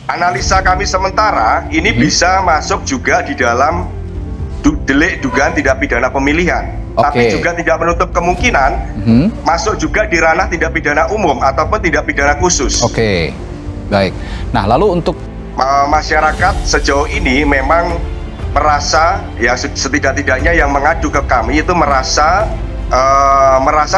analisa kami sementara ini bisa masuk juga di dalam delik dugaan tidak pidana pemilihan. Tapi juga tidak menutup kemungkinan masuk juga di ranah tidak pidana umum ataupun tidak pidana khusus. Baik. Nah, lalu untuk masyarakat sejauh ini memang merasa, ya setidak-tidaknya yang mengadu ke kami itu merasa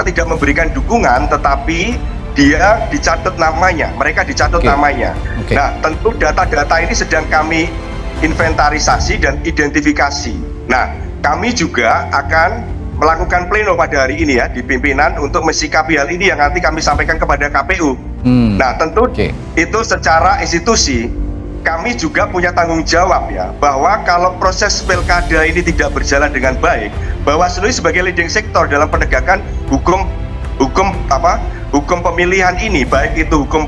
tidak memberikan dukungan, tetapi dia dicatat namanya, mereka dicatat namanya. Nah, tentu data-data ini sedang kami inventarisasi dan identifikasi. Nah, kami juga akan melakukan pleno pada hari ini ya di pimpinan untuk mensikapi hal ini yang nanti kami sampaikan kepada KPU. Nah, tentu itu secara institusi kami juga punya tanggung jawab ya, bahwa kalau proses pilkada ini tidak berjalan dengan baik, Bawaslu sebagai leading sektor dalam penegakan hukum pemilihan ini, baik itu hukum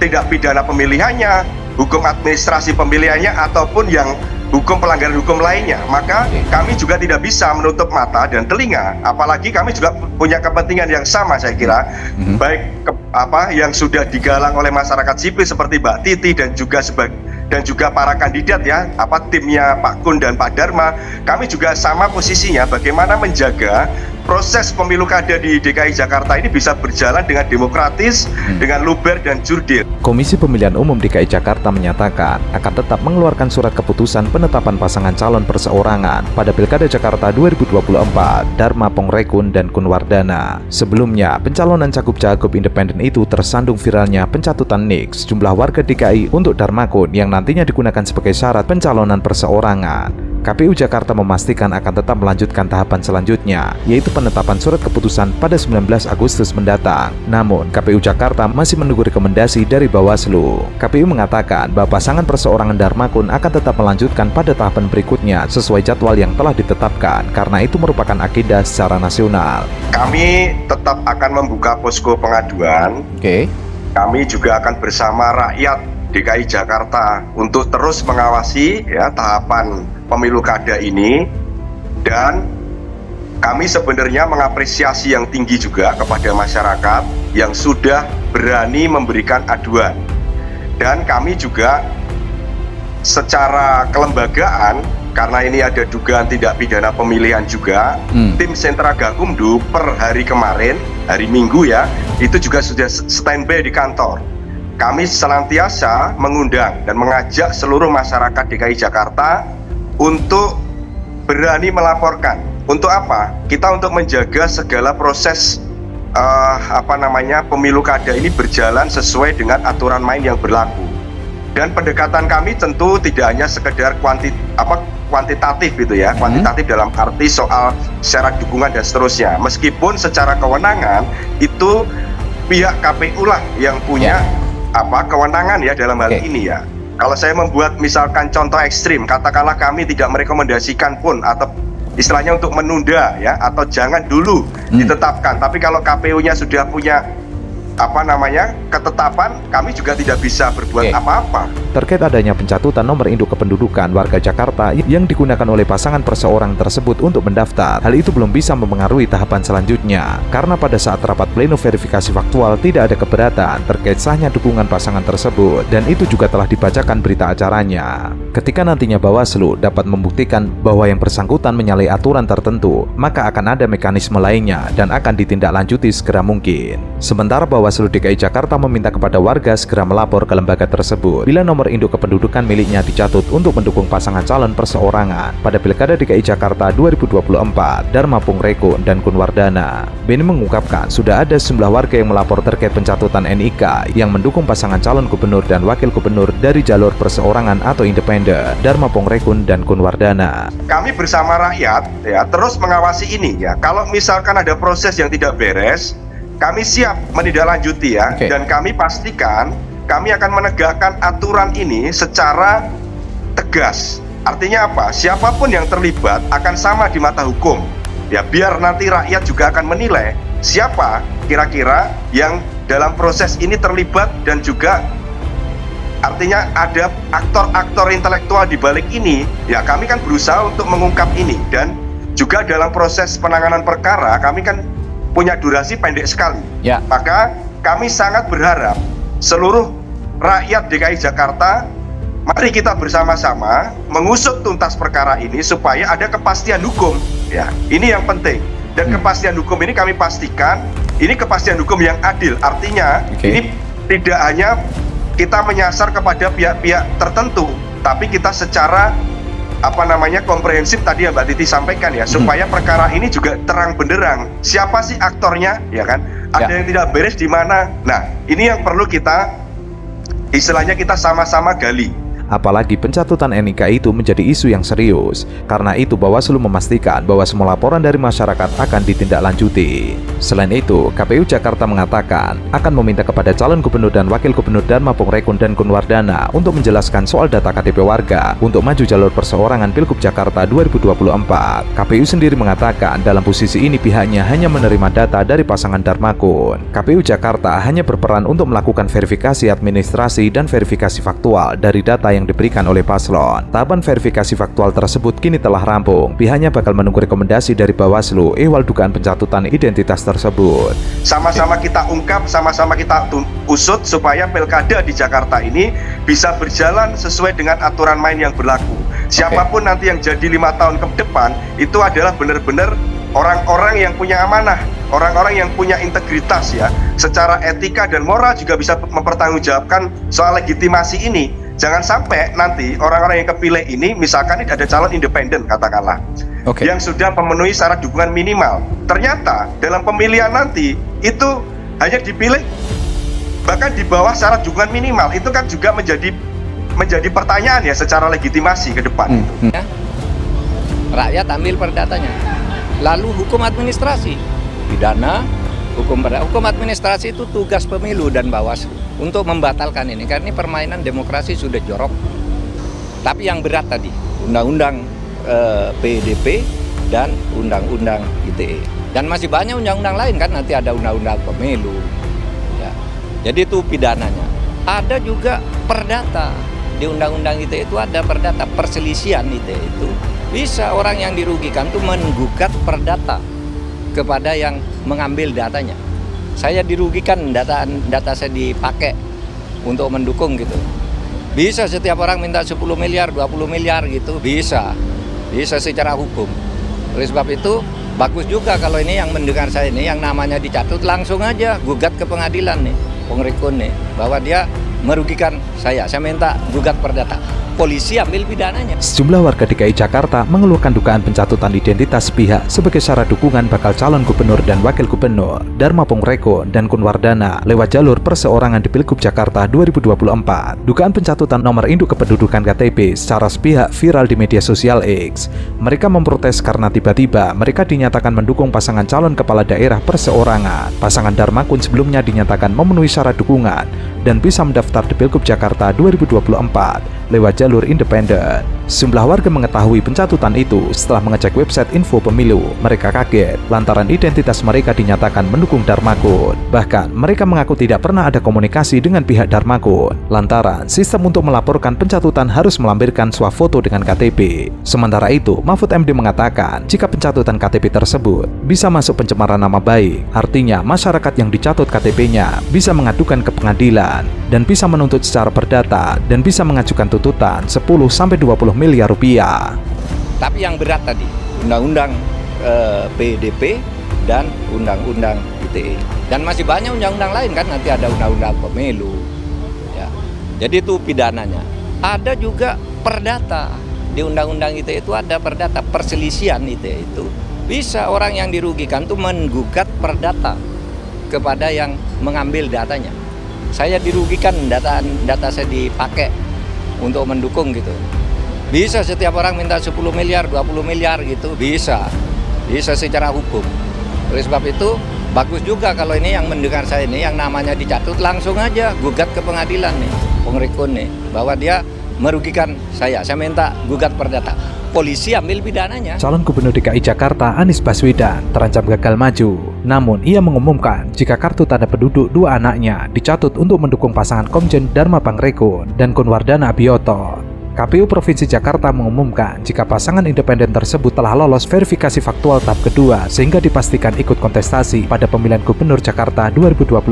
tidak pidana pemilihannya, hukum administrasi pemilihannya, ataupun yang hukum pelanggaran hukum lainnya, maka kami juga tidak bisa menutup mata dan telinga, apalagi kami juga punya kepentingan yang sama saya kira, baik yang sudah digalang oleh masyarakat sipil seperti Mbak Titi dan juga para kandidat ya, timnya Pak Kun dan Pak Dharma, kami juga sama posisinya bagaimana menjaga proses pemilu kada di DKI Jakarta ini bisa berjalan dengan demokratis, dengan luber dan jurdil. Komisi Pemilihan Umum DKI Jakarta menyatakan akan tetap mengeluarkan surat keputusan penetapan pasangan calon perseorangan pada Pilkada Jakarta 2024, Dharma Pongrekun dan Kunwardana. Sebelumnya, pencalonan cagup-cagup independen itu tersandung viralnya pencatutan NIK sejumlah warga DKI untuk Dharmakun yang nantinya digunakan sebagai syarat pencalonan perseorangan. KPU Jakarta memastikan akan tetap melanjutkan tahapan selanjutnya, yaitu penetapan surat keputusan pada 19 Agustus mendatang. Namun, KPU Jakarta masih menunggu rekomendasi dari Bawaslu. KPU mengatakan bahwa pasangan perseorangan Dharmakun akan tetap melanjutkan pada tahapan berikutnya sesuai jadwal yang telah ditetapkan, karena itu merupakan agenda secara nasional. Kami tetap akan membuka posko pengaduan. Kami juga akan bersama rakyat DKI Jakarta untuk terus mengawasi ya tahapan pemilu kada ini, dan kami sebenarnya mengapresiasi yang tinggi juga kepada masyarakat yang sudah berani memberikan aduan, dan kami juga secara kelembagaan, karena ini ada dugaan tidak pidana pemilihan juga, tim Sentra Gakumdu per hari kemarin, hari Minggu ya, itu juga sudah standby di kantor. Kami senantiasa mengundang dan mengajak seluruh masyarakat DKI Jakarta untuk berani melaporkan. Untuk apa? Kita untuk menjaga segala proses pemilu kada ini berjalan sesuai dengan aturan main yang berlaku. Dan pendekatan kami tentu tidak hanya sekedar kuantitatif gitu ya, kuantitatif dalam arti soal syarat dukungan dan seterusnya. Meskipun secara kewenangan itu pihak KPU lah yang punya kewenangan ya dalam hal ini ya. Kalau saya membuat misalkan contoh ekstrim, katakanlah kami tidak merekomendasikan pun atau istilahnya untuk menunda ya, atau jangan dulu ditetapkan. Tapi kalau KPU-nya sudah punya ketetapan, kami juga tidak bisa berbuat apa-apa. Terkait adanya pencatutan nomor induk kependudukan warga Jakarta yang digunakan oleh pasangan perseorangan tersebut untuk mendaftar, hal itu belum bisa mempengaruhi tahapan selanjutnya, karena pada saat rapat pleno verifikasi faktual tidak ada keberatan terkait sahnya dukungan pasangan tersebut, dan itu juga telah dibacakan berita acaranya. Ketika nantinya Bawaslu dapat membuktikan bahwa yang bersangkutan menyalahi aturan tertentu, maka akan ada mekanisme lainnya dan akan ditindaklanjuti segera mungkin. Sementara Bawaslu DKI Jakarta meminta kepada warga segera melapor ke lembaga tersebut bila nomor induk kependudukan miliknya dicatut untuk mendukung pasangan calon perseorangan pada Pilkada DKI Jakarta 2024, Dharma Pongrekun dan Kunwardana. Beni mengungkapkan sudah ada sejumlah warga yang melapor terkait pencatutan NIK yang mendukung pasangan calon gubernur dan wakil gubernur dari jalur perseorangan atau independen, Dharma Pongrekun dan Kunwardana. Kami bersama rakyat ya terus mengawasi ini ya. Kalau misalkan ada proses yang tidak beres, kami siap menindaklanjuti ya, dan kami pastikan kami akan menegakkan aturan ini secara tegas. Artinya apa? Siapapun yang terlibat akan sama di mata hukum. Ya, biar nanti rakyat juga akan menilai siapa kira-kira yang dalam proses ini terlibat, dan juga artinya ada aktor-aktor intelektual di balik ini. Ya, kami kan berusaha untuk mengungkap ini, dan juga dalam proses penanganan perkara kami kan punya durasi pendek sekali. Maka kami sangat berharap seluruh rakyat DKI Jakarta, mari kita bersama-sama mengusut tuntas perkara ini supaya ada kepastian hukum. Ya, ini yang penting. Dan kepastian hukum ini kami pastikan, ini kepastian hukum yang adil. Artinya, ini tidak hanya kita menyasar kepada pihak-pihak tertentu, tapi kita secara komprehensif tadi yang Mbak Titi sampaikan ya, supaya perkara ini juga terang benderang. Siapa sih aktornya, ya kan? Ada yang tidak beres di mana? Nah, ini yang perlu kita, istilahnya kita sama-sama gali. Apalagi pencatutan NIK itu menjadi isu yang serius. Karena itu Bawaslu memastikan bahwa semua laporan dari masyarakat akan ditindaklanjuti. Selain itu, KPU Jakarta mengatakan akan meminta kepada calon gubernur dan wakil gubernur Dharma Pongrekon dan Kunwardana untuk menjelaskan soal data KTP warga untuk maju jalur perseorangan Pilgub Jakarta 2024. KPU sendiri mengatakan dalam posisi ini pihaknya hanya menerima data dari pasangan Dharmakun. KPU Jakarta hanya berperan untuk melakukan verifikasi administrasi dan verifikasi faktual dari data yang diberikan oleh paslon. Tahapan verifikasi faktual tersebut kini telah rampung. Pihaknya bakal menunggu rekomendasi dari Bawaslu ihwal dugaan pencatutan identitas tersebut. Sama-sama kita ungkap, sama-sama kita usut supaya pilkada di Jakarta ini bisa berjalan sesuai dengan aturan main yang berlaku. Siapapun nanti yang jadi 5 tahun ke depan itu adalah benar-benar orang-orang yang punya amanah, orang-orang yang punya integritas ya, secara etika dan moral juga bisa mempertanggungjawabkan soal legitimasi ini. Jangan sampai nanti orang-orang yang kepilih ini, misalkan ini ada calon independen katakanlah, yang sudah memenuhi syarat dukungan minimal, ternyata dalam pemilihan nanti itu hanya dipilih bahkan di bawah syarat dukungan minimal. Itu kan juga menjadi pertanyaan ya secara legitimasi ke depan. Rakyat ambil perdatanya. Lalu hukum administrasi, pidana, hukum administrasi itu tugas pemilu dan Bawaslu untuk membatalkan ini, karena ini permainan demokrasi sudah jorok. Tapi yang berat tadi, undang-undang PDP dan undang-undang ITE, dan masih banyak undang-undang lain kan, nanti ada undang-undang pemilu ya. Jadi itu pidananya. Ada juga perdata, di undang-undang ITE itu ada perdata, perselisihan ITE itu bisa orang yang dirugikan tuh menggugat perdata kepada yang mengambil datanya. Saya dirugikan, data saya dipakai untuk mendukung gitu. Bisa setiap orang minta 10 miliar, 20 miliar gitu, bisa secara hukum. Oleh sebab itu, bagus juga kalau ini yang mendengar saya ini, yang namanya dicatut, langsung aja gugat ke pengadilan nih, Pongrekon nih, bahwa dia merugikan saya minta gugat perdata. Polisi ambil pidananya. Sejumlah warga DKI Jakarta mengeluhkan dugaan pencatutan identitas pihak sebagai syarat dukungan bakal calon gubernur dan wakil gubernur Dharma Pongrekon dan Kunwardana lewat jalur perseorangan di Pilgub Jakarta 2024. Dugaan pencatutan nomor induk kependudukan KTP secara sepihak viral di media sosial X. Mereka memprotes karena tiba-tiba mereka dinyatakan mendukung pasangan calon kepala daerah perseorangan. Pasangan Dharmakun sebelumnya dinyatakan memenuhi syarat dukungan dan bisa mendaftar di Pilgub Jakarta 2024 lewat jalur independen. Sejumlah warga mengetahui pencatutan itu setelah mengecek website info pemilu. Mereka kaget lantaran identitas mereka dinyatakan mendukung Dharmakun. Bahkan mereka mengaku tidak pernah ada komunikasi dengan pihak Dharmakun lantaran sistem untuk melaporkan pencatutan harus melampirkan swafoto dengan KTP. Sementara itu, Mahfud MD mengatakan jika pencatutan KTP tersebut bisa masuk pencemaran nama baik, artinya masyarakat yang dicatut KTP-nya bisa mengadukan ke pengadilan dan bisa menuntut secara perdata dan bisa mengajukan tuntutan 10-20 miliar rupiah. Tapi yang berat tadi, undang-undang PDP dan undang-undang ITE, dan masih banyak undang-undang lain kan, nanti ada undang-undang pemilu ya. Jadi itu pidananya. Ada juga perdata, di undang-undang ITE itu ada perdata, perselisihan ITE itu bisa orang yang dirugikan tuh menggugat perdata kepada yang mengambil datanya. Saya dirugikan, data saya dipakai untuk mendukung gitu. Bisa setiap orang minta 10 miliar, 20 miliar gitu, bisa secara hukum. Oleh sebab itu, bagus juga kalau ini yang mendengar saya ini, yang namanya dicatut, langsung aja gugat ke pengadilan nih, Pongrekon nih, bahwa dia merugikan saya minta gugat perdata. Polisi ambil pidananya. Calon Gubernur DKI Jakarta Anies Baswedan terancam gagal maju. Namun ia mengumumkan jika kartu tanda penduduk dua anaknya dicatut untuk mendukung pasangan Komjen Dharma Pongrekon dan Kunwardana Abioto. KPU Provinsi Jakarta mengumumkan jika pasangan independen tersebut telah lolos verifikasi faktual tahap kedua sehingga dipastikan ikut kontestasi pada pemilihan Gubernur Jakarta 2024.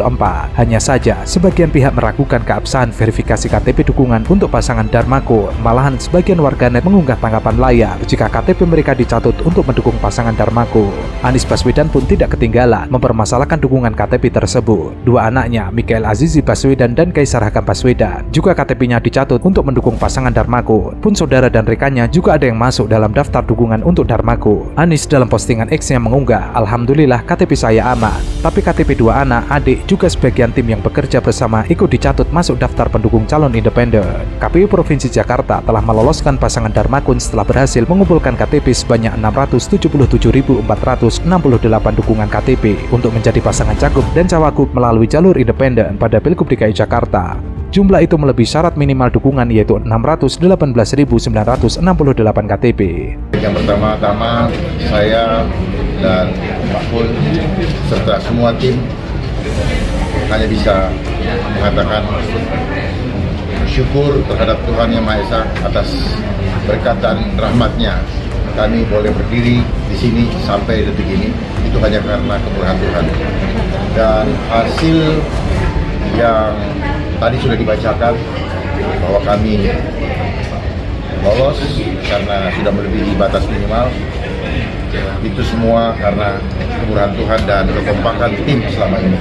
Hanya saja, sebagian pihak meragukan keabsahan verifikasi KTP dukungan untuk pasangan Darmako. Malahan sebagian warganet mengunggah tanggapan layar jika KTP mereka dicatut untuk mendukung pasangan Darmako. Anies Baswedan pun tidak ketinggalan mempermasalahkan dukungan KTP tersebut. Dua anaknya, Mikhail Azizi Baswedan dan Kaisar Hakam Baswedan, juga KTP-nya dicatut untuk mendukung pasangan Darmako. Pun saudara dan rekannya juga ada yang masuk dalam daftar dukungan untuk Darmako. Anies dalam postingan X-nya mengunggah, "Alhamdulillah KTP saya aman." Tapi KTP dua anak, adik, juga sebagian tim yang bekerja bersama ikut dicatut masuk daftar pendukung calon independen. KPU Provinsi Jakarta telah meloloskan pasangan Darmakun setelah berhasil mengumpulkan KTP sebanyak 677.468 dukungan KTP untuk menjadi pasangan cagup dan cawagup melalui jalur independen pada Pilgub DKI Jakarta. Jumlah itu melebihi syarat minimal dukungan yaitu 618.968 KTP. Yang pertama-tama saya dan Pak Pul serta semua tim hanya bisa mengatakan syukur terhadap Tuhan Yang Maha Esa atas berkat dan rahmat-Nya. Kami boleh berdiri di sini sampai detik ini, itu hanya karena kemurahan Tuhan. Dan hasil yang tadi sudah dibacakan bahwa kami lolos karena sudah melebihi batas minimal, itu semua karena kemurahan Tuhan dan kekompakan tim selama ini.